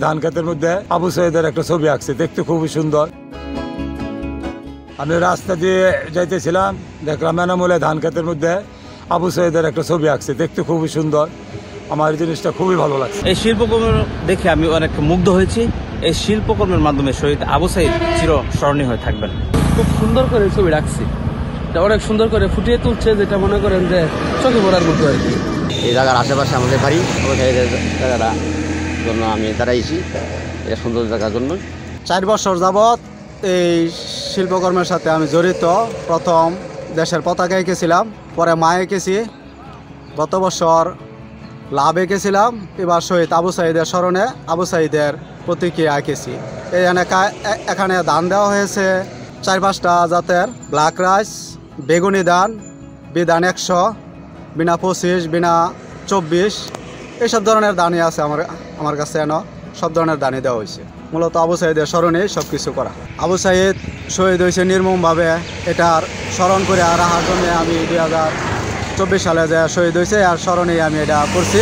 ধান ক্ষেতের মধ্যে আবু সাইদের একটা ছবি আঁকছে, দেখতে খুবই সুন্দর। আমি রাস্তা দিয়ে যাইতেছিলাম, দেখলাম এনামুলে ধান ক্ষেতের মধ্যে আবু সাইদের একটা ছবি আঁকছে, দেখতে খুবই সুন্দর। আমার এই জিনিসটা খুবই ভালো লাগছে। এই শিল্পকর্ম দেখে আমি অনেক মুগ্ধ হয়েছি। এই শিল্পকর্মের মাধ্যমে শহীদ আবু সাইদ চির স্মরণীয় হয়ে থাকবেন। খুব সুন্দর করে ছবি রাখছি, অনেক সুন্দর করে ফুটিয়ে তুলছে, যেটা মনে করেন যে চোখে পড়ার মতো আর কি। এই জায়গার আশেপাশে আমাদের বাড়ি, জায়গাটা জন্য আমি দাঁড়াইছি এটা সুন্দর জায়গার জন্য। 4 বছর যাবৎ এই শিল্পকর্মের সাথে আমি জড়িত। প্রথম দেশের পতাকা এঁকেছিলাম, পরে মা এঁকেছি, গত বছর লাভ এঁকেছিলাম, এবার শহীদ আবু সাইদের স্মরণে আবু সাইদের প্রতীকী এঁকেছি। এখানে ধান দেওয়া হয়েছে 4-5টা জাতের, ব্ল্যাক রাইস, বেগুনি ধান, বিধান 100, বিনা 25, বিনা 24, এইসব ধরনের ধানই আছে আমার কাছে। সব ধরনের ধানই দেওয়া হয়েছে। মূলত আবু সাইদের স্মরণে সব কিছু করা। আবু সাইদ শহীদ হয়েছে নির্মমভাবে, এটার স্মরণ করে রাখার জন্য আমি 2024 সালে যে শহীদ হয়েছে আর স্মরণেই আমি এটা করছি।